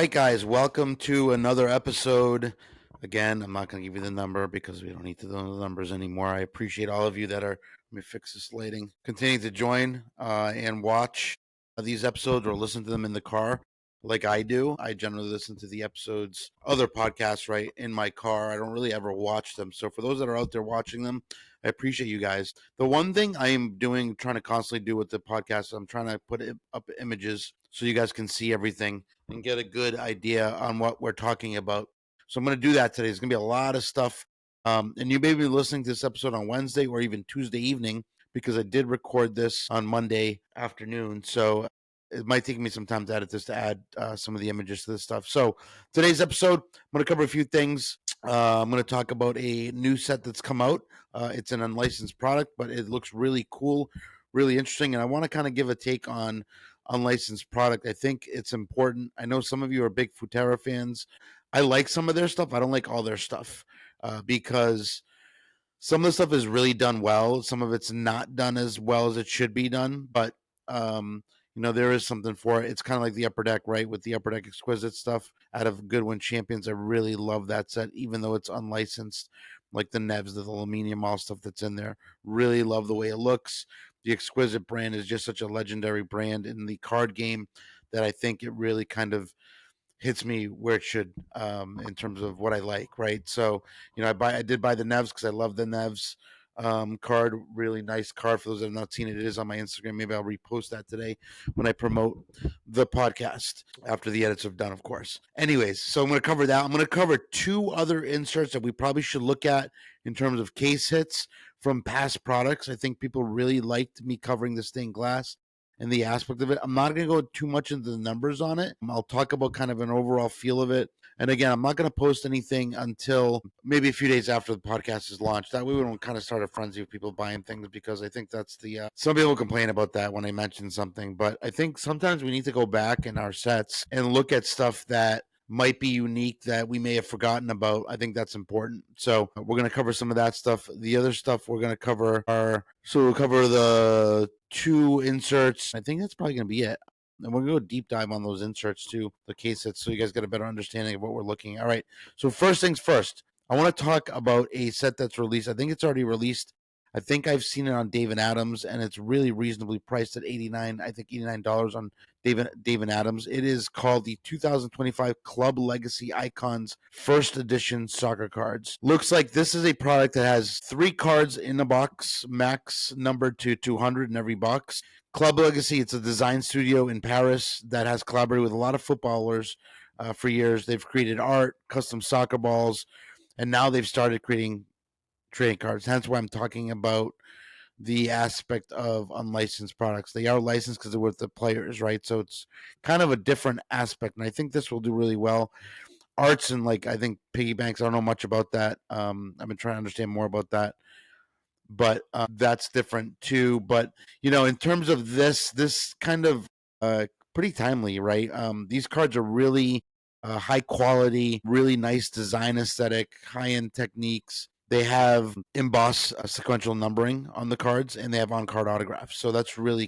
right, guys, welcome to another episode. Again, I'm not going to give you the number because we don't need to know the numbers anymore. I appreciate all of you that are, let me fix this lighting, continue to join and watch these episodes or listen to them in the car like I do. I generally listen to the episodes, other podcasts, right, in my car. I don't really ever watch them. So for those that are out there watching them, I appreciate you guys. The one thing I am doing, trying to constantly do with the podcast, I'm trying to put up images so you guys can see everything and get a good idea on what we're talking about. So I'm going to do that today. There's going to be a lot of stuff. And you may be listening to this episode on Wednesday or even Tuesday evening because I did record this on Monday afternoon. So it might take me some time to edit this to add some of the images to this stuff. So today's episode, I'm going to cover a few things. I'm going to talk about a new set that's come out. It's an unlicensed product, but it looks really cool, really interesting. And I want to kind of give a take on unlicensed product. I think it's important. I know some of you are big Futera fans. I like some of their stuff. I don't like all their stuff because some of the stuff is really done well. Some of it's not done as well as it should be done, but there is something for it. It's kind of like the Upper Deck, right? With the Upper Deck Exquisite stuff out of Goodwin Champions. I really love that set, even though it's unlicensed, like the Nevs, the aluminium, all stuff that's in there. Really love the way it looks. The Exquisite brand is just such a legendary brand in the card game that I think it really kind of hits me where it should in terms of what I like, right? So, I did buy the Nevs because I love the Nevs card. Really nice card. For those that have not seen it, it is on my Instagram. Maybe I'll repost that today when I promote the podcast after the edits are done, of course. Anyways, so I'm going to cover that. I'm going to cover two other inserts that we probably should look at in terms of case hits from past products. I think people really liked me covering the stained glass and the aspect of it. I'm not going to go too much into the numbers on it. I'll talk about kind of an overall feel of it. And again, I'm not going to post anything until maybe a few days after the podcast is launched. That way we don't kind of start a frenzy of people buying things, because I think that's some people complain about that when I mention something. But I think sometimes we need to go back in our sets and look at stuff that might be unique that we may have forgotten about. I think that's important. So we're going to cover some of that stuff. The other stuff we're going to cover we'll cover the two inserts. I think that's probably going to be it. And we're going to go deep dive on those inserts too, the case sets, so you guys get a better understanding of what we're looking at. All right. So first things first, I want to talk about a set that's released. I think it's already released. I think I've seen it on Dave & Adams, and it's really reasonably priced at $89 on Dave & Adams. It is called the 2025 Club Legacy Icons First Edition Soccer Cards. Looks like this is a product that has 3 cards in a box, max numbered to 200 in every box. Club Legacy, it's a design studio in Paris that has collaborated with a lot of footballers for years. They've created art, custom soccer balls, and now they've started creating trading cards. Hence why I'm talking about the aspect of unlicensed products. They are licensed because they're with the players, right? So it's kind of a different aspect, and I think this will do really well. Arts and I think piggy banks. I don't know much about that. I've been trying to understand more about that, but that's different too. But in terms of this kind of pretty timely, right? These cards are really high quality, really nice design aesthetic, high end techniques. They have emboss sequential numbering on the cards, and they have on-card autographs. So that's really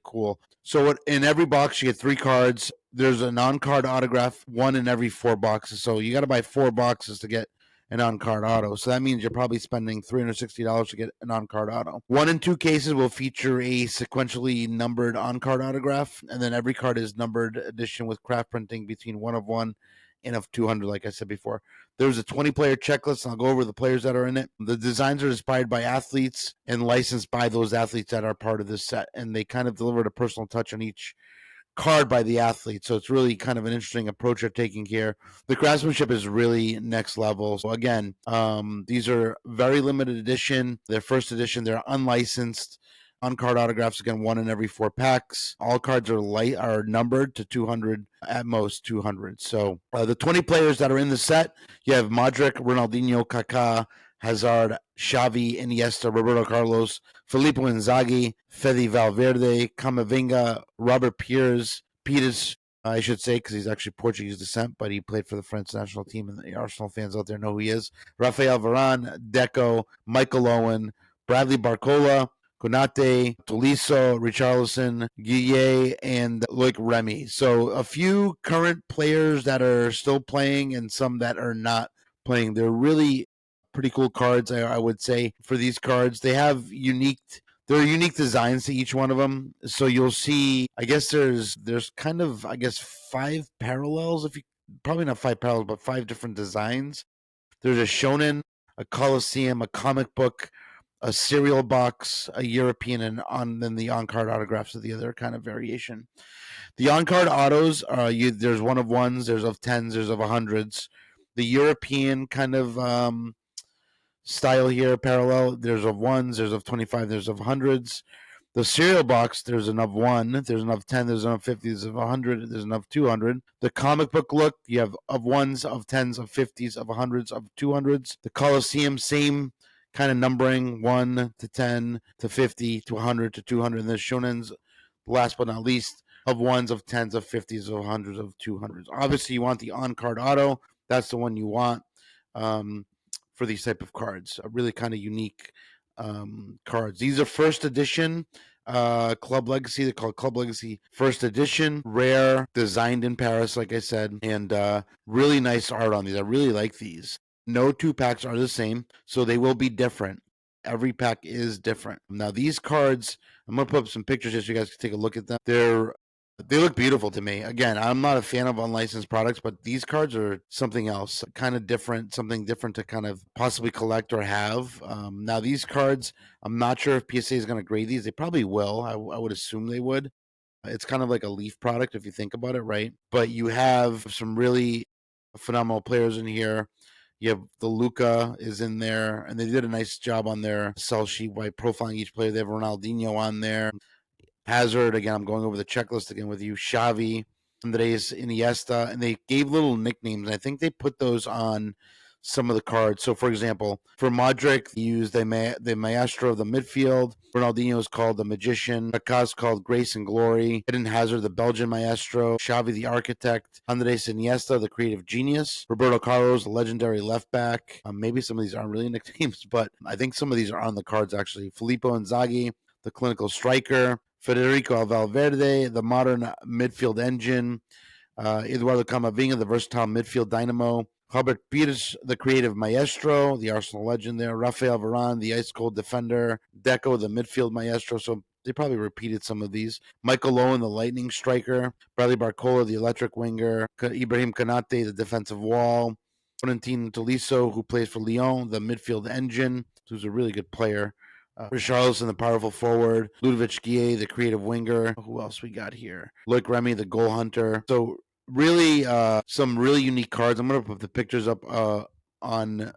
cool. So in every box, you get 3 cards. There's an on-card autograph, 1 in every 4 boxes. So you got to buy 4 boxes to get an on-card auto. So that means you're probably spending $360 to get an on-card auto. 1 and 2 cases will feature a sequentially numbered on-card autograph, and then every card is numbered edition with craft printing between 1 of 1 and of 200, like I said before. There's a 20-player checklist, and I'll go over the players that are in it. The designs are inspired by athletes and licensed by those athletes that are part of this set, and they kind of delivered a personal touch on each card by the athlete. So it's really kind of an interesting approach they're taking here. The craftsmanship is really next level. So again, these are very limited edition. They're first edition. They're unlicensed. On-card autographs, again, 1 in every 4 packs. All cards are numbered to 200, at most 200. So the 20 players that are in the set, you have Modric, Ronaldinho, Kaká, Hazard, Xavi, Iniesta, Roberto Carlos, Filippo Inzaghi, Fede Valverde, Camavinga, Robert Pires, I should say, because he's actually Portuguese descent, but he played for the French national team, and the Arsenal fans out there know who he is. Rafael Varane, Deco, Michael Owen, Bradley Barcola, Konate, Tolisso, Richarlison, Guille, and Loic Remy. So a few current players that are still playing and some that are not playing. They're really pretty cool cards, I would say, for these cards. They have there are unique designs to each one of them. So you'll see, I guess there's kind of, I guess, five parallels, if you probably not five parallels, but five different designs. There's a shonen, a coliseum, a comic book, a cereal box, a European, and then the on card autographs are the other kind of variation. The on card autos, there's one of ones, there's of tens, there's of hundreds. The European kind of style here, parallel, there's of ones, there's of 25, there's of hundreds. The cereal box, there's an of 1, there's an of 10, there's an of 50, there's an of 100, there's an of 200. The comic book look, you have of 1s, of 10s, of 50s, of 100s, of 200s. The Coliseum, same kind of numbering, 1 to 10 to 50 to 100 to 200. And the Shonen's, last but not least, of 1s, of 10s, of 50s, of 100s, of 200s. Obviously, you want the on-card auto. That's the one you want for these type of cards. A really kind of unique cards. These are first edition Club Legacy. They're called Club Legacy First Edition. Rare, designed in Paris, like I said, and really nice art on these. I really like these. No two packs are the same, so they will be different. Every pack is different. Now, these cards, I'm going to put up some pictures here so you guys can take a look at them. They look beautiful to me. Again, I'm not a fan of unlicensed products, but these cards are something else, kind of different, something different to kind of possibly collect or have. Now, these cards, I'm not sure if PSA is going to grade these. They probably will. I would assume they would. It's kind of like a Leaf product if you think about it, right? But you have some really phenomenal players in here. You have the Luca is in there, and they did a nice job on their sell sheet by profiling each player. They have Ronaldinho on there. Hazard, again, I'm going over the checklist again with you. Xavi, Andres Iniesta, and they gave little nicknames. And I think they put those on some of the cards. So, for example, for Modric, they used the maestro of the midfield. Ronaldinho is called the magician. Kaká's called Grace and Glory. Eden Hazard, the Belgian maestro. Xavi, the architect. Andres Iniesta, the creative genius. Roberto Carlos, the legendary left back. Maybe some of these aren't really nicknames, but I think some of these are on the cards, actually. Filippo Inzaghi, the clinical striker. Federico Valverde, the modern midfield engine. Eduardo Camavinga, the versatile midfield dynamo. Robert Pires, the creative maestro, the Arsenal legend there. Rafael Varane, the ice cold defender. Deco, the midfield maestro. So they probably repeated some of these. Michael Owen, the lightning striker. Bradley Barcola, the electric winger. Ibrahim Konate, the defensive wall. Valentin Tolisso, who plays for Lyon, the midfield engine, who's a really good player. Richarlison, the powerful forward. Ludovic Guille, the creative winger. Who else we got here? Loic Remy, the goal hunter. So really, some really unique cards. I'm going to put the pictures up on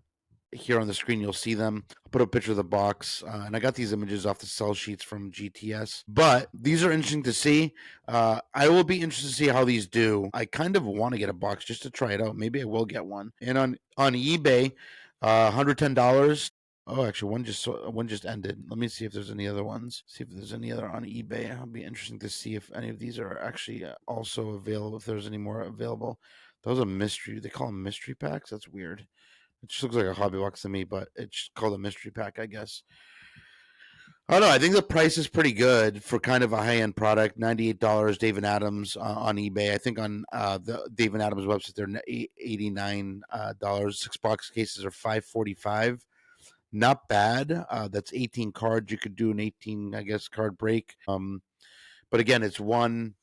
here on the screen. You'll see them. I'll put a picture of the box. And I got these images off the sell sheets from GTS. But these are interesting to see. I will be interested to see how these do. I kind of want to get a box just to try it out. Maybe I will get one. And on eBay, $110. Oh, actually, one just ended. Let me see if there's any other ones. See if there's any other on eBay. It'll be interesting to see if any of these are actually also available. If there's any more available, those are mystery. They call them mystery packs. That's weird. It just looks like a hobby box to me, but it's called a mystery pack, I guess. I don't know. I think the price is pretty good for kind of a high-end product. $98, David Adams on eBay. I think on the David Adams website, they're $89. 6-box cases are $545. Not bad. That's 18 cards. You could do an 18, I guess, card break. But again, it's one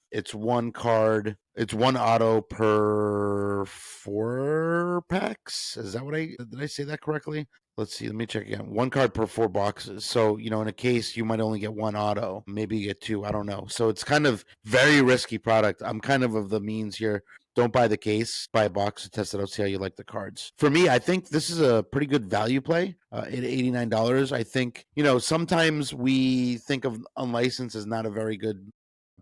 card. It's one auto per 4 packs. Is that did I say that correctly? Let's see. Let me check again. One card per 4 boxes. So, in a case, you might only get one auto. Maybe you get 2. I don't know. So it's kind of very risky product. I'm kind of the means here. Don't buy the case. Buy a box to test it out. See how you like the cards. For me, I think this is a pretty good value play at $89. I think, sometimes we think of unlicensed as not a very good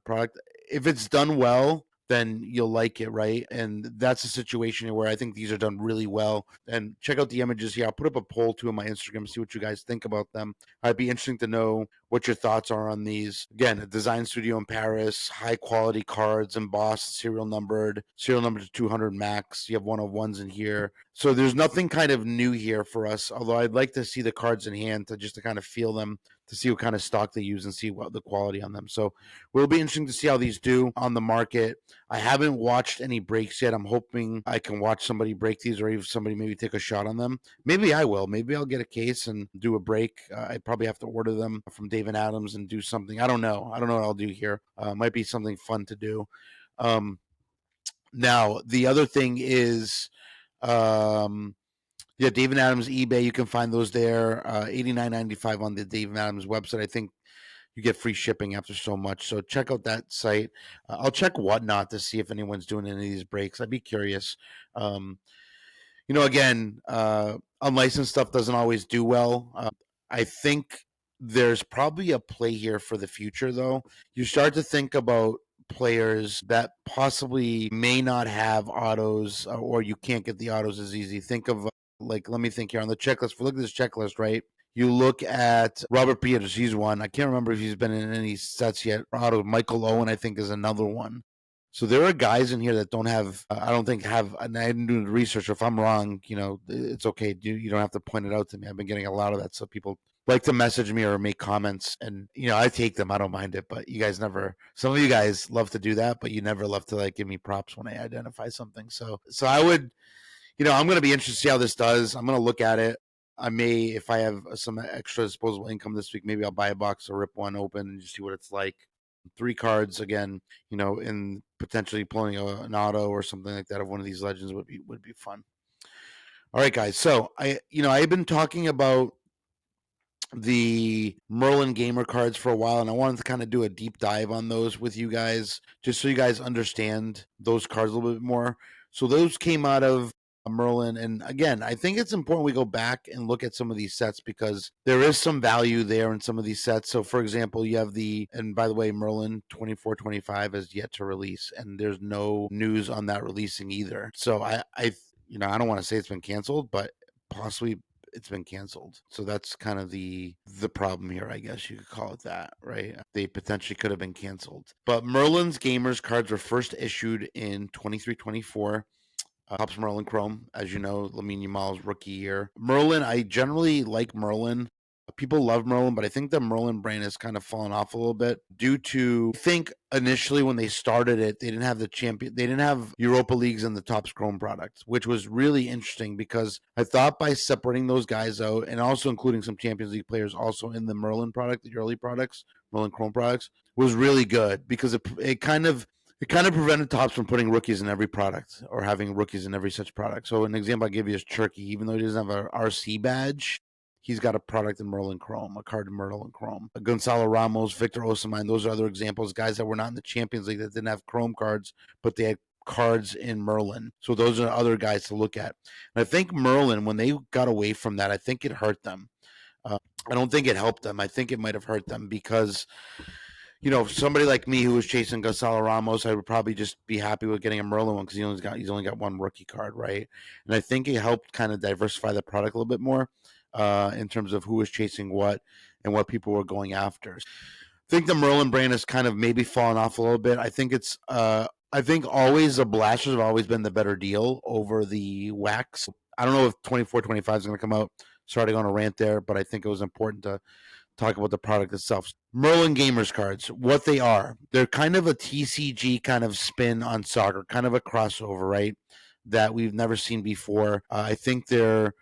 product. If it's done well, then you'll like it, right? And that's a situation where I think these are done really well. And check out the images here. I'll put up a poll too on my Instagram, see what you guys think about them. It'd be interesting to know what your thoughts are on these. Again, a design studio in Paris, high quality cards embossed, serial numbered to 200 max. You have 101s in here. So there's nothing kind of new here for us, although I'd like to see the cards in hand to kind of feel them, to see what kind of stock they use and see what the quality on them. So will be interesting to see how these do on the market. I haven't watched any breaks yet. I'm hoping I can watch somebody break these, or even somebody maybe take a shot on them. Maybe I will. Maybe I'll get a case and do a break. I probably have to order them from David Adams and do something. I don't know. I don't know what I'll do here. Might be something fun to do. Now the other thing is, yeah, David Adams eBay. You can find those there. $89.95 on the David Adams website. I think you get free shipping after so much. So check out that site. I'll check Whatnot to see if anyone's doing any of these breaks. I'd be curious. Again, unlicensed stuff doesn't always do well. I think there's probably a play here for the future, though. You start to think about players that possibly may not have autos, or you can't get the autos as easy. Think of, let me think here on the checklist. Look at this checklist, right? You look at Robert Peters, he's one. I can't remember if he's been in any sets yet. Auto Michael Owen, I think, is another one. So there are guys in here that don't have, I don't think have, and I didn't do the research. If I'm wrong, it's okay. You don't have to point it out to me. I've been getting a lot of that. So people like to message me or make comments, and I take them. I don't mind it, but you guys never. Some of you guys love to do that, but you never love to give me props when I identify something. So I would, I'm going to be interested to see how this does. I'm going to look at it. I may, if I have some extra disposable income this week, maybe I'll buy a box or rip one open and just see what it's like. 3 cards again, in potentially pulling an auto or something like that of one of these legends would be fun. All right, guys. So I've been talking about the Merlin Gamer cards for a while, and I wanted to kind of do a deep dive on those with you guys, just so you guys understand those cards a little bit more. So those came out of Merlin, and again, I think it's important we go back and look at some of these sets because there is some value there in some of these sets. So for example, you have and by the way, Merlin 2425 is yet to release, and there's no news on that releasing either. So I don't want to say it's been canceled, but possibly it's been canceled. So that's kind of the problem here, I guess you could call it that, right? They potentially could have been canceled. But Merlin's Gamers cards were first issued in 23-24. Topps Merlin Chrome, as you know, Lamine Yamal's rookie year. Merlin, I generally like Merlin. People love Merlin, but I think the Merlin brand has kind of fallen off a little bit due to, I think initially when they started it, they didn't have they didn't have Europa Leagues in the Topps Chrome product, which was really interesting because I thought by separating those guys out and also including some Champions League players also in the Merlin product, the early products, Merlin Chrome products, was really good because it kind of prevented Topps from putting rookies in every product or having rookies in every such product. So an example I give you is Turkey. Even though he doesn't have an RC badge, he's got a product in Merlin Chrome, a card in Merlin Chrome. Gonzalo Ramos, Victor Osimhen, those are other examples, guys that were not in the Champions League that didn't have Chrome cards, but they had cards in Merlin. So those are other guys to look at. And I think Merlin, when they got away from that, I think it hurt them. I don't think it helped them. I think it might have hurt them because somebody like me who was chasing Gonzalo Ramos, I would probably just be happy with getting a Merlin one because he's only got one rookie card, right? And I think it helped kind of diversify the product a little bit more in terms of who was chasing what and what people were going after. I think the Merlin brand has kind of maybe fallen off a little bit. I think I think always the blasters have always been the better deal over the wax. I don't know if 24-25 is going to come out. Sorry to go on a rant there, but I think it was important to talk about the product itself. Merlin Gamers cards, what they are. They're kind of a TCG kind of spin on soccer, kind of a crossover, right? That we've never seen before. I think they're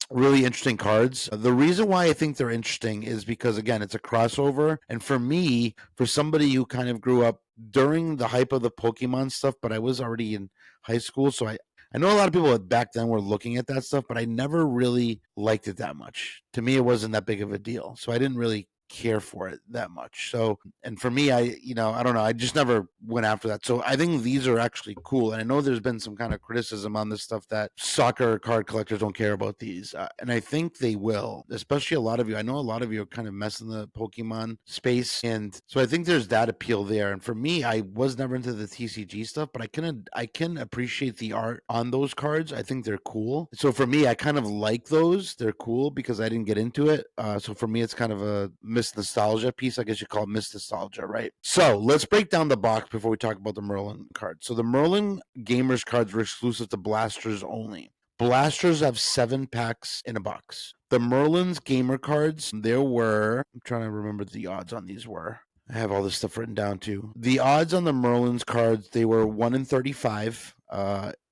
really interesting cards. The reason why I think they're interesting is because, again, it's a crossover. And for me, for somebody who kind of grew up during the hype of the Pokemon stuff, but I was already in high school, so I know a lot of people back then were looking at that stuff, but I never really liked it that much. To me, it wasn't that big of a deal. So I didn't really care for it that much. So, and for me, I don't know, I just never went after that. So I think these are actually cool. And I know there's been some kind of criticism on this stuff that soccer card collectors don't care about these, and I think they will, especially a lot of you. I know a lot of you are kind of messing the Pokemon space, and so I think there's that appeal there. And for me, I was never into the TCG stuff, but I can appreciate the art on those cards. I think they're cool. So for me, I kind of like those. They're cool because I didn't get into it. So for me, it's kind of a Miss Nostalgia piece. I guess you call it Miss Nostalgia, right? So let's break down the box before we talk about the Merlin cards. So the Merlin Gamers cards were exclusive to Blasters only. Blasters have 7 packs in a box. The Merlin's Gamer cards, there were, I'm trying to remember what the odds on these were. I have all this stuff written down too. The odds on the Merlin's cards, they were 1 in 35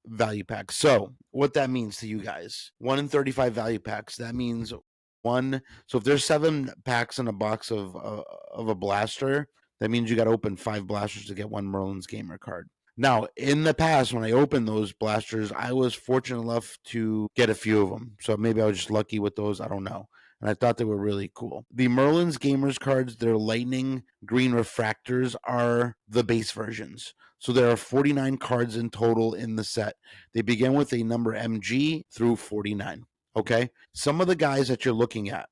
value packs. So what that means to you guys, 1 in 35 value packs, that means one. So if there's 7 packs in a box of a blaster, that means you got to open 5 blasters to get one Merlin's Gamer card. Now, in the past, when I opened those blasters, I was fortunate enough to get a few of them. So maybe I was just lucky with those. I don't know. And I thought they were really cool. The Merlin's Gamers cards, their lightning green refractors are the base versions. So there are 49 cards in total in the set. They begin with a number MG through 49. Okay? Some of the guys that you're looking at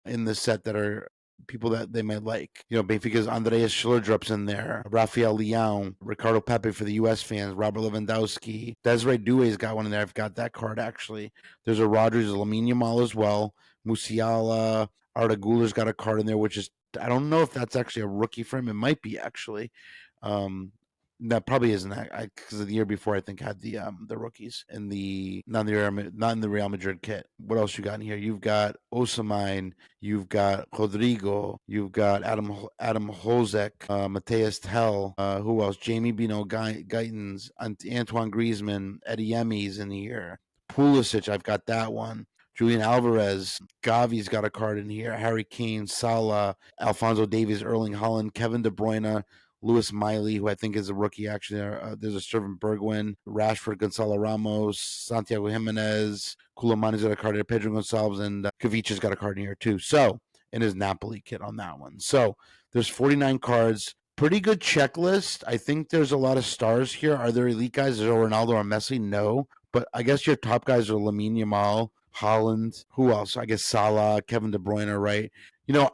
in the set that are people that they might like. Benfica's Andreas Schildrup's in there, Rafael Leão, Ricardo Pepe for the U.S. fans, Robert Lewandowski, Desiree Doué's got one in there. I've got that card, actually. There's a Rodgers, Lamine Yamal as well, Musiala, Arda Güler's got a card in there, which is, I don't know if that's actually a rookie for him. It might be, actually. That probably isn't, because the year before I think had the rookies in the not in the Real Madrid kit. What else you got in here? You've got Osimhen, you've got Rodrigo, you've got Adam Hozek, Mateus Tell, who else? Jamie Bino Gaitens, Antoine Griezmann, Eddie Emmy's in here. Pulisic, I've got that one. Julian Alvarez, Gavi's got a card in here. Harry Kane, Salah, Alphonso Davies, Erling Haaland, Kevin De Bruyne, Lewis Miley, who I think is a rookie, actually. There's a Steven Bergwijn, Rashford, Gonzalo Ramos, Santiago Jimenez, Koulibaly's got a card here, Pedro Gonçalves, and Kavic's got a card in here too. So, in his Napoli kit on that one. So, there's 49 cards. Pretty good checklist. I think there's a lot of stars here. Are there elite guys? Is there Ronaldo or Messi? No. But I guess your top guys are Lamine Yamal, Haaland. Who else? I guess Salah, Kevin De Bruyne, right?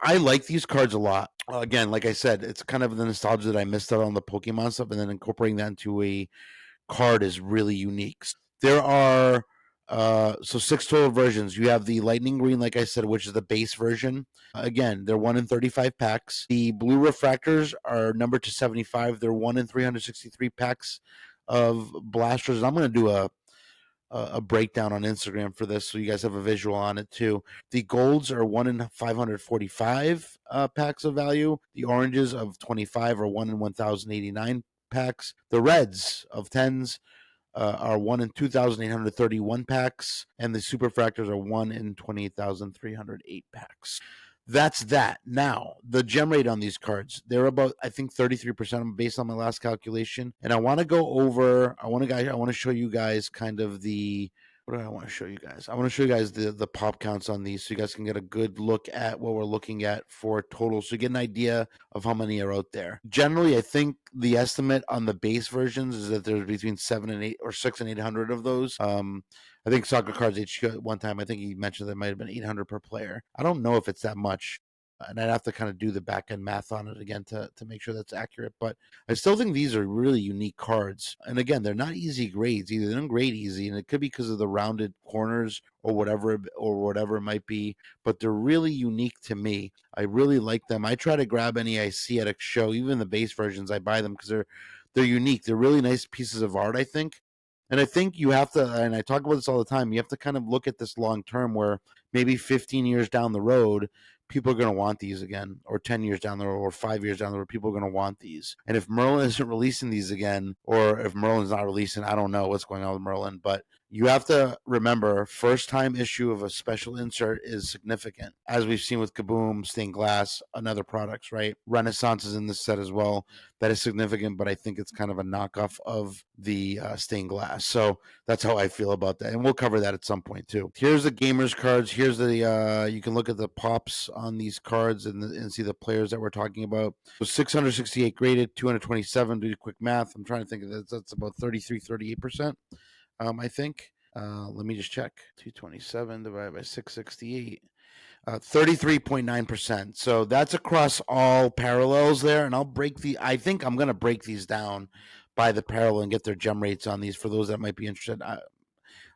I like these cards a lot. Again, like I said, it's kind of the nostalgia that I missed out on the Pokemon stuff, and then incorporating that into a card is really unique. There are 6 total versions. You have the Lightning Green, like I said, which is the base version. Again, they're 1 in 35 packs. The blue refractors are numbered to 75. They're 1 in 363 packs of blasters. And I'm going to do a breakdown on Instagram for this, so you guys have a visual on it too. The golds are 1 in 545 packs of value. The oranges of 25 are 1 in 1,089 packs. The reds of 10s are 1 in 2,831 packs, and the superfractors are 1 in 28,308 packs. That's that. Now, the gem rate on these cards, they're about, I think, 33% based on my last calculation. And I want to go over, I want to show you guys kind of what do I want to show you guys? I want to show you guys the pop counts on these so you guys can get a good look at what we're looking at for total. So you get an idea of how many are out there. Generally, I think the estimate on the base versions is that there's between 7 and 8 or 6 and 800 of those. I think Soccer Cards HQ at one time, I think he mentioned there might have been 800 per player. I don't know if it's that much. And I'd have to kind of do the back end math on it again to make sure that's accurate. But I still think these are really unique cards. And again, they're not easy grades either. They don't grade easy, and it could be because of the rounded corners or whatever it might be. But they're really unique to me. I really like them. I try to grab any I see at a show, even the base versions. I buy them because they're unique. They're really nice pieces of art, I think. And I think you have to, and I talk about this all the time, you have to kind of look at this long term where maybe 15 years down the road, people are going to want these again, or 10 years down the road, or 5 years down the road, people are going to want these. And if Merlin isn't releasing these again, or if Merlin's not releasing, I don't know what's going on with Merlin, but You have to remember, first time issue of a special insert is significant, as we've seen with Kaboom, Stained Glass, and other products, right? Renaissance is in this set as well. That is significant, but I think it's kind of a knockoff of the Stained Glass. So that's how I feel about that. And we'll cover that at some point too. Here's the gamers cards. Here's the, you can look at the pops on these cards and see the players that we're talking about. So 668 graded, 227, do quick math. I'm trying to think of that. That's about 33, 38%. I think. Let me just check. 227 divided by 668. 33.9%. So that's across all parallels there. And I think I'm going to break these down by the parallel and get their gem rates on these for those that might be interested. I'd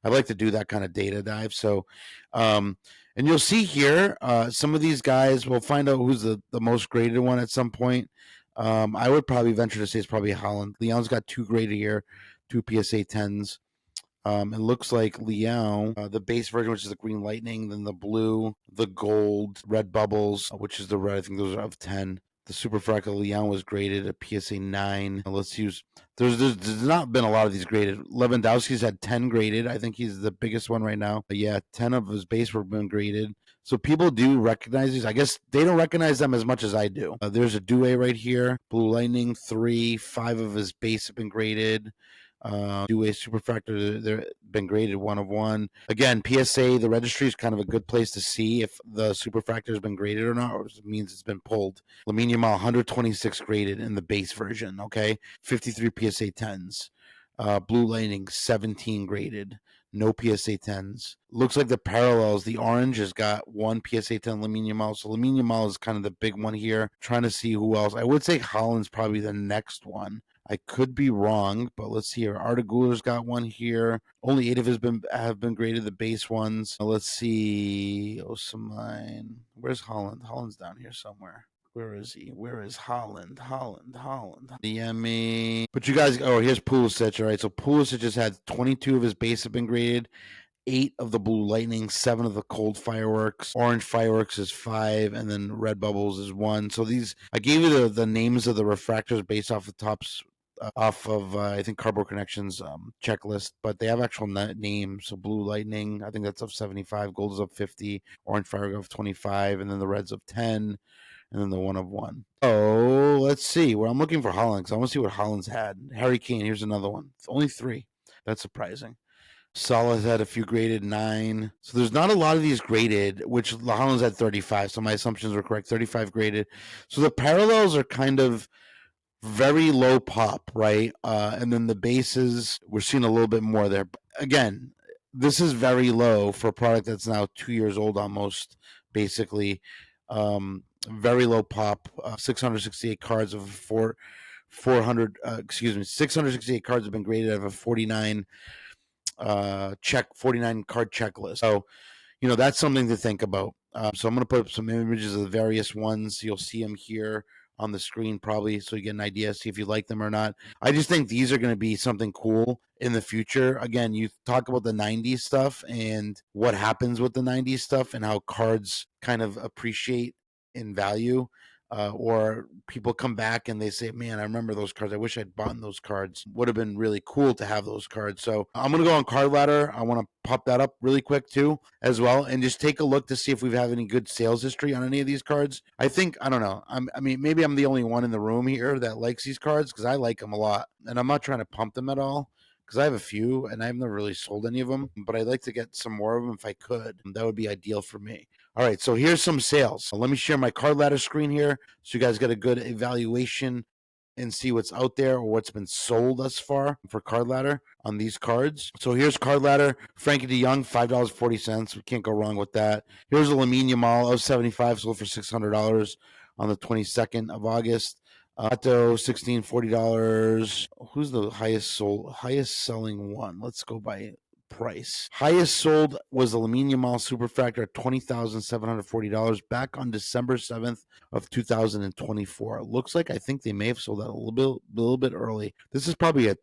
like to do that kind of data dive. So, and you'll see here, some of these guys, we'll find out who's the most graded one at some point. I would probably venture to say it's probably Holland. Leon's got 2 graded here, 2 PSA 10s. It looks like Leon, the base version, which is the green lightning, then the blue, the gold, red bubbles, which is the red. I think those are of 10. The super fractal Leon was graded a PSA 9. Let's use. There's not been a lot of these graded. Lewandowski's had 10 graded. I think he's the biggest one right now. But yeah, 10 of his base were been graded. So people do recognize these. I guess they don't recognize them as much as I do. There's a Due right here. Blue Lightning 3. 5 of his base have been graded. Due Superfractor, they've been graded 1 of 1. Again, PSA, the registry is kind of a good place to see if the Superfractor has been graded or not, or it means it's been pulled. Lamine Yamal, 126 graded in the base version, okay? 53 PSA 10s. Blue Lightning, 17 graded. No PSA 10s. Looks like the parallels, the orange has got 1 PSA 10 Lamine Yamal. So Lamine Yamal is kind of the big one here. Trying to see who else. I would say Holland's probably the next one. I could be wrong, but let's see here. Arda Guler's got one here. Only 8 of his have been graded, the base ones. Let's see. Osimhen. Where's Holland? Holland's down here somewhere. Where is he? Where is Holland? Holland. DME. But you guys, here's Pulisic. All right, so Pulisic has had 22 of his base have been graded. 8 of the blue lightning, 7 of the cold fireworks, orange fireworks is 5, and then red bubbles is 1. So these, I gave you the names of the refractors based off the tops, off of I think Cardboard Connections checklist, but they have actual names. So blue lightning, I think that's up 75, gold is up 50, orange firework of 25, and then the reds of 10. And then the 1 of 1. Oh, let's see. Well, I'm looking for Holland because I want to see what Holland's had. Harry Kane, here's another one. Only 3. That's surprising. Salah's had a few graded, 9. So there's not a lot of these graded, which Holland's had 35. So my assumptions were correct. 35 graded. So the parallels are kind of very low pop, right? And then the bases, we're seeing a little bit more there. But again, this is very low for a product that's now 2 years old almost, basically. Very low pop. 668 cards of 668 cards have been graded out of a 49 49 card checklist. So, that's something to think about. So I'm going to put up some images of the various ones. You'll see them here on the screen probably, so you get an idea, see if you like them or not. I just think these are going to be something cool in the future. Again, you talk about the 90s stuff and what happens with the 90s stuff and how cards kind of appreciate in value. Or people come back and they say, man, I remember those cards. I wish I'd bought those cards. Would have been really cool to have those cards. So I'm going to go on Card Ladder. I want to pop that up really quick too as well and just take a look to see if we've had any good sales history on any of these cards. I don't know. I mean, maybe I'm the only one in the room here that likes these cards because I like them a lot. And I'm not trying to pump them at all, because I have a few and I've never really sold any of them, but I'd like to get some more of them if I could. That would be ideal for me. All right, so here's some sales. So let me share my Card Ladder screen here so you guys get a good evaluation and see what's out there or what's been sold thus far for Card Ladder on these cards. So here's Card Ladder. Frankie DeYoung, $5.40. We can't go wrong with that. Here's a Lamine Yamal of 75, sold for $600 on the 22nd of August. Otto, $1640. Who's the highest selling one? Let's go by price. Highest sold was the Lamine Yamal Superfractor at $20,740 back on December 7th of 2024. Looks like I think they may have sold that a little bit early. This is probably a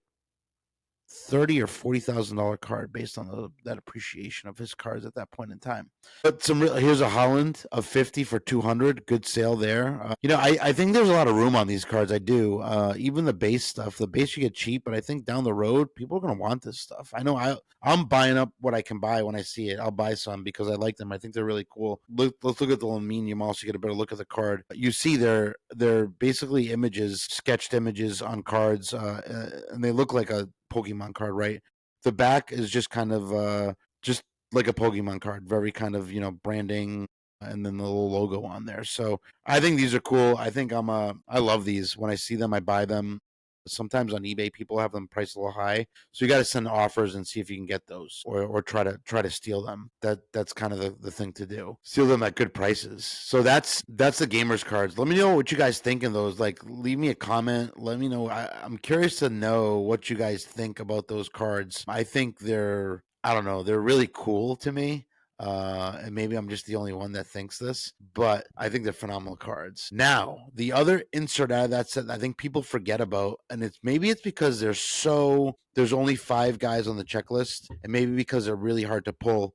$30,000 or $40,000 card based on that appreciation of his cards at that point in time. But here's a Holland of 50 for 200. Good sale there. I think there's a lot of room on these cards. I do. Even the base stuff. The base you get cheap, but I think down the road people are gonna want this stuff. I know I'm buying up what I can buy when I see it. I'll buy some because I like them. I think they're really cool. Let's look at the aluminium also, get a better look at the card. You see they're basically images, sketched images on cards, and they look like a Pokemon card, right? The back is just kind of just like a Pokemon card, very kind of, branding and then the little logo on there. So I think these are cool. I love these. When I see them, I buy them. Sometimes on eBay people have them priced a little high, so you got to send offers and see if you can get those, or try to steal them. That's kind of the thing to do. Steal them at good prices. So that's the gamers cards. Let me know what you guys think of those. Like, leave me a comment. Let me know. I'm curious to know what you guys think about those cards. I think I don't know, they're really cool to me. And maybe I'm just the only one that thinks this, but I think they're phenomenal cards. Now, the other insert out of that set I think people forget about, and it's because there's only 5 guys on the checklist, and maybe because they're really hard to pull.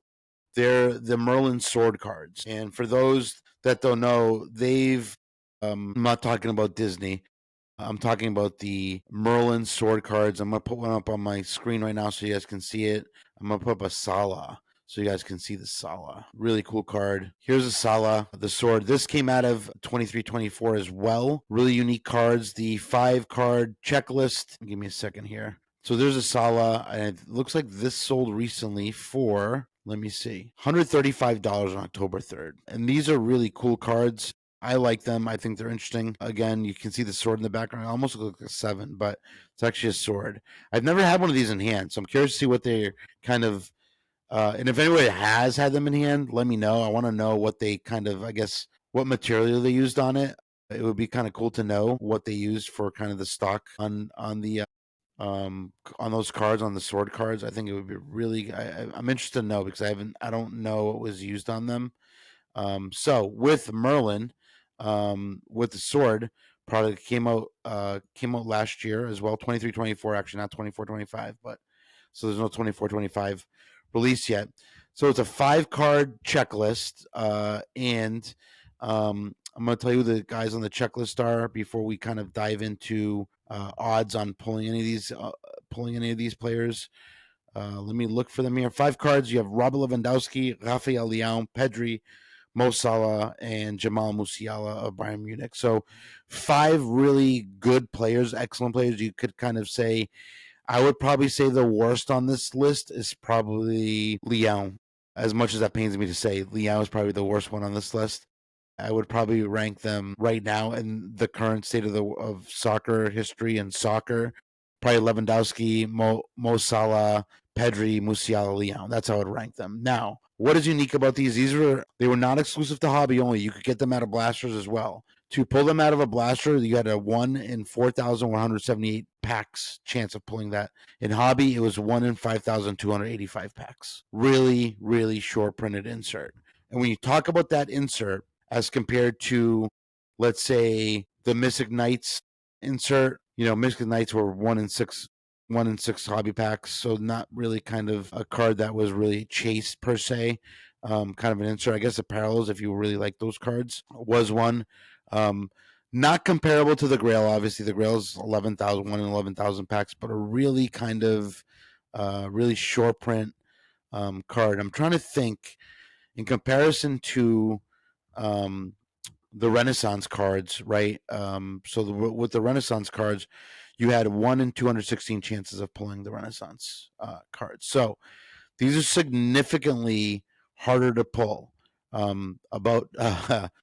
They're the Merlin sword cards. And for those that don't know, I'm not talking about Disney. I'm talking about the Merlin sword cards. I'm going to put one up on my screen right now so you guys can see it. I'm going to put up a Sala so you guys can see the Sala. Really cool card. Here's a Sala, the sword. This came out of 23-24 as well. Really unique cards. The 5-card checklist. Give me a second here. So there's a Sala, and it looks like this sold recently for, let me see, $135 on October 3rd. And these are really cool cards. I like them. I think they're interesting. Again, you can see the sword in the background. It almost looks like a 7, but it's actually a sword. I've never had one of these in hand, so I'm curious to see what they're kind of. And if anybody has had them in hand, let me know. I want to know what they kind of, I guess, what material they used on it. It would be kind of cool to know what they used for kind of the stock on those cards, on the sword cards. I think it would be really. I'm interested to know because I don't know what was used on them. So with Merlin, with the sword product came out last year as well, 23-24, actually not 24-25, but so there's no 24-25 release yet. So it's a 5-card checklist, and I'm going to tell you who the guys on the checklist are before we kind of dive into odds on pulling any of these players. Let me look for them here. 5 cards. You have Robert Lewandowski, Rafael Leão, Pedri, Mo Salah, and Jamal Musiala of Bayern Munich. So 5 really good players, excellent players. You could kind of say, I would probably say the worst on this list is probably Leão. As much as that pains me to say, Leão is probably the worst one on this list. I would probably rank them right now in the current state of soccer history and soccer. Probably Lewandowski, Mo Salah, Pedri, Musiala, Leão. That's how I would rank them. Now, what is unique about these? They were not exclusive to hobby only. You could get them out of blasters as well. To pull them out of a blaster, you had a 1 in 4,178 packs chance of pulling that. In hobby, it was 1 in 5,285 packs. Really, really short printed insert. And when you talk about that insert as compared to, let's say, the Mystic Knights insert, Mystic Knights were 1 in 6 hobby packs, so not really kind of a card that was really chased per se. Kind of an insert. I guess the parallels, if you really like those cards, was one. Not comparable to the Grail. Obviously, the Grail is 11,000, 1 in 11,000 packs, but a really kind of really short print card. I'm trying to think in comparison to the Renaissance cards, right? With the Renaissance cards, you had 1 in 216 chances of pulling the Renaissance cards. So these are significantly harder to pull.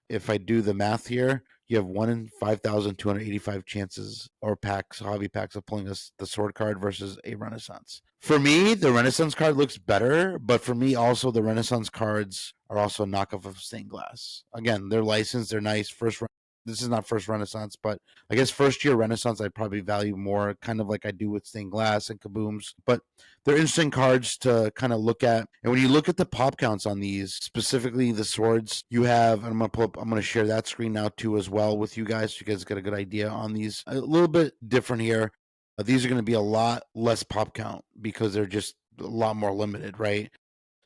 If I do the math here, you have 1 in 5,285 chances or hobby packs of pulling the sword card versus a Renaissance. For me, the Renaissance card looks better, but for me also the Renaissance cards are also a knockoff of stained glass. Again, they're licensed, they're nice. This is not first Renaissance, but I guess first year Renaissance I probably value more, kind of like I do with stained glass and kabooms. But they're interesting cards to kind of look at. And when you look at the pop counts on these, specifically the swords, you have, and I'm going to share that screen now too as well with you guys so you guys get a good idea on these. A little bit different here. these are going to be a lot less pop count because they're just a lot more limited, right?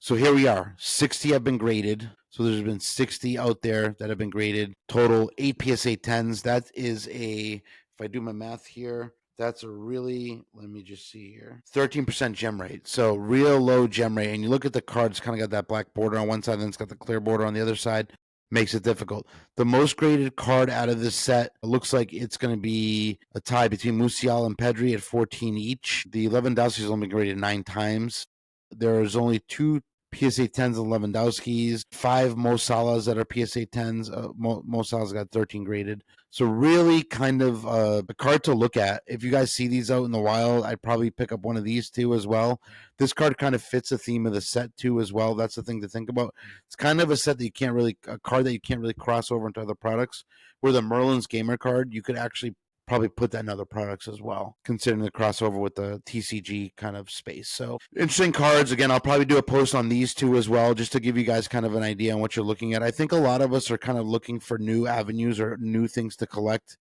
So here we are. 60 have been graded. So there's been 60 out there that have been graded. Total 8 PSA 10s. That is if I do my math here, that's a really, let me just see here, 13% gem rate. So real low gem rate. And you look at the card, it's kind of got that black border on one side, and then it's got the clear border on the other side. Makes it difficult. The most graded card out of this set looks like it's going to be a tie between Musial and Pedri at 14 each. The Lewandowski's has only been graded 9 times. There's only 2 PSA 10s and Lewandowski's, 5 Mo Salahs that are PSA 10s. Mo Salah's got 13 graded. So really kind of a card to look at. If you guys see these out in the wild, I'd probably pick up one of these two as well. This card kind of fits the theme of the set too as well. That's the thing to think about. It's kind of a set that you can't really, a card that you can't really cross over into other products. Where the Merlin's Gamer card, you could actually probably put that in other products as well, considering the crossover with the TCG kind of space. So interesting cards. Again, I'll probably do a post on these two as well, just to give you guys kind of an idea on what you're looking at. I think a lot of us are kind of looking for new avenues or new things to collect.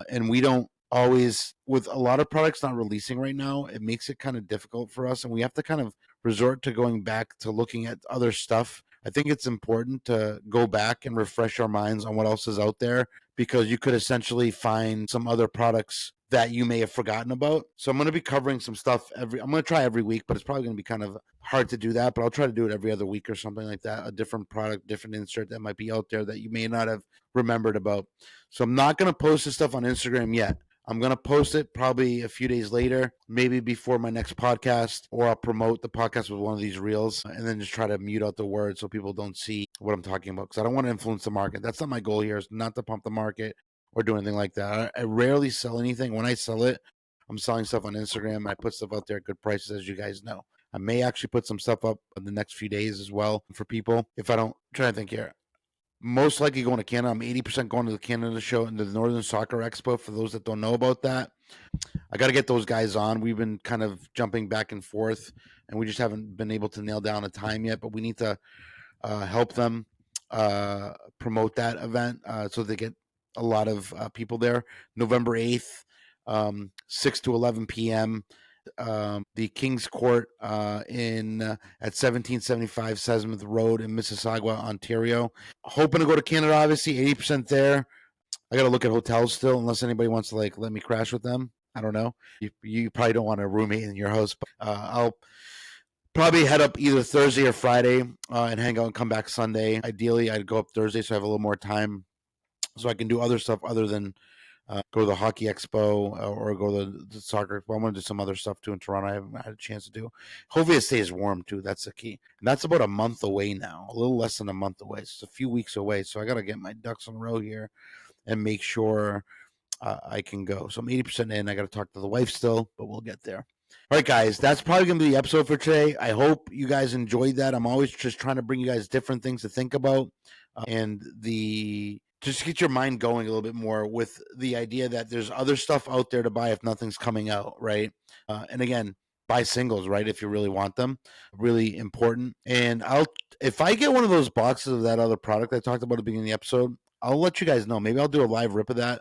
And we don't always, with a lot of products not releasing right now, it makes it kind of difficult for us. And we have to kind of resort to going back to looking at other stuff. I think it's important to go back and refresh our minds on what else is out there, because you could essentially find some other products that you may have forgotten about. So I'm going to be covering some stuff I'm going to try every week, but it's probably going to be kind of hard to do that, but I'll try to do it every other week or something like that. A different product, different insert that might be out there that you may not have remembered about. So I'm not going to post this stuff on Instagram yet. I'm going to post it probably a few days later, maybe before my next podcast, or I'll promote the podcast with one of these reels and then just try to mute out the words so people don't see what I'm talking about, because I don't want to influence the market. That's not my goal here, is not to pump the market or do anything like that. I rarely sell anything. When I sell it, I'm selling stuff on Instagram. I put stuff out there at good prices, as you guys know. I may actually put some stuff up in the next few days as well for people. If I don't, I'm trying to think here. Most likely going to Canada. I'm 80% going to the Canada show and the Northern Soccer Expo. For those that don't know about that, I got to get those guys on. We've been kind of jumping back and forth, and we just haven't been able to nail down a time yet. But we need to help them promote that event so they get a lot of people there. November 8th, 6 to 11 p.m. The King's Court in at 1775 Sesmith Road in Mississauga, Ontario. Hoping to go to Canada, obviously, 80% there. I got to look at hotels still, unless anybody wants to like let me crash with them. I don't know. You probably don't want a roommate in your house, but I'll probably head up either Thursday or Friday and hang out and come back Sunday. Ideally, I'd go up Thursday so I have a little more time so I can do other stuff other than go to the hockey expo or go to the soccer expo. I want to do some other stuff too in Toronto. I haven't had a chance to do. Hopefully it stays warm too. That's the key. And that's about a month away now, a little less than a month away. It's a few weeks away. So I got to get my ducks in a row here and make sure I can go. So I'm 80% in. I got to talk to the wife still, but we'll get there. All right, guys, that's probably going to be the episode for today. I hope you guys enjoyed that. I'm always just trying to bring you guys different things to think about and just get your mind going a little bit more with the idea that there's other stuff out there to buy if nothing's coming out, right? And again, buy singles, right? If you really want them, really important. And if I get one of those boxes of that other product I talked about at the beginning of the episode, I'll let you guys know. Maybe I'll do a live rip of that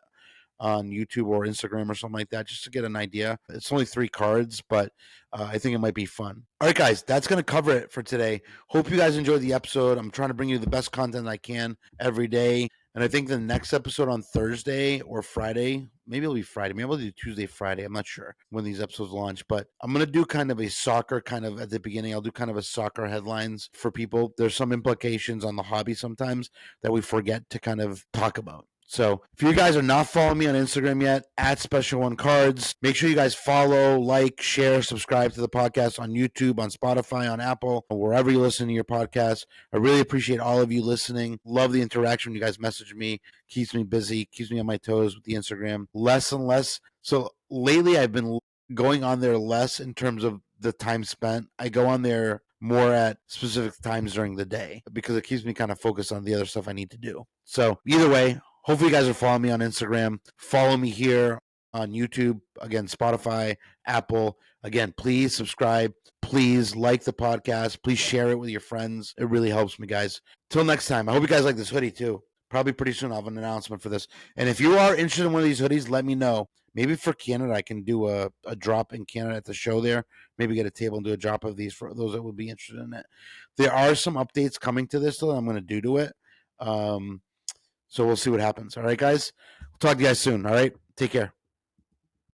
on YouTube or Instagram or something like that, just to get an idea. It's only 3 cards, but I think it might be fun. All right, guys, that's going to cover it for today. Hope you guys enjoyed the episode. I'm trying to bring you the best content I can every day. And I think the next episode on Thursday or Friday, maybe it'll be Friday. Maybe I'll do Tuesday, Friday. I'm not sure when these episodes launch, but I'm going to do kind of a soccer kind of at the beginning. I'll do kind of a soccer headlines for people. There's some implications on the hobby sometimes that we forget to kind of talk about. So if you guys are not following me on Instagram yet, at Special One Cards, make sure you guys follow, like, share, subscribe to the podcast on YouTube, on Spotify, on Apple, or wherever you listen to your podcast. I really appreciate all of you listening. Love the interaction. You guys message me, keeps me busy, keeps me on my toes with the Instagram. Less and less. So lately I've been going on there less in terms of the time spent. I go on there more at specific times during the day because it keeps me kind of focused on the other stuff I need to do. So either way, hopefully you guys are following me on Instagram. Follow me here on YouTube. Again, Spotify, Apple. Again, please subscribe. Please like the podcast. Please share it with your friends. It really helps me, guys. Till next time. I hope you guys like this hoodie too. Probably pretty soon I'll have an announcement for this. And if you are interested in one of these hoodies, let me know. Maybe for Canada, I can do a drop in Canada at the show there. Maybe get a table and do a drop of these for those that would be interested in it. There are some updates coming to this, though, I'm going to do to it. So we'll see what happens. All right, guys. We'll talk to you guys soon. All right. Take care.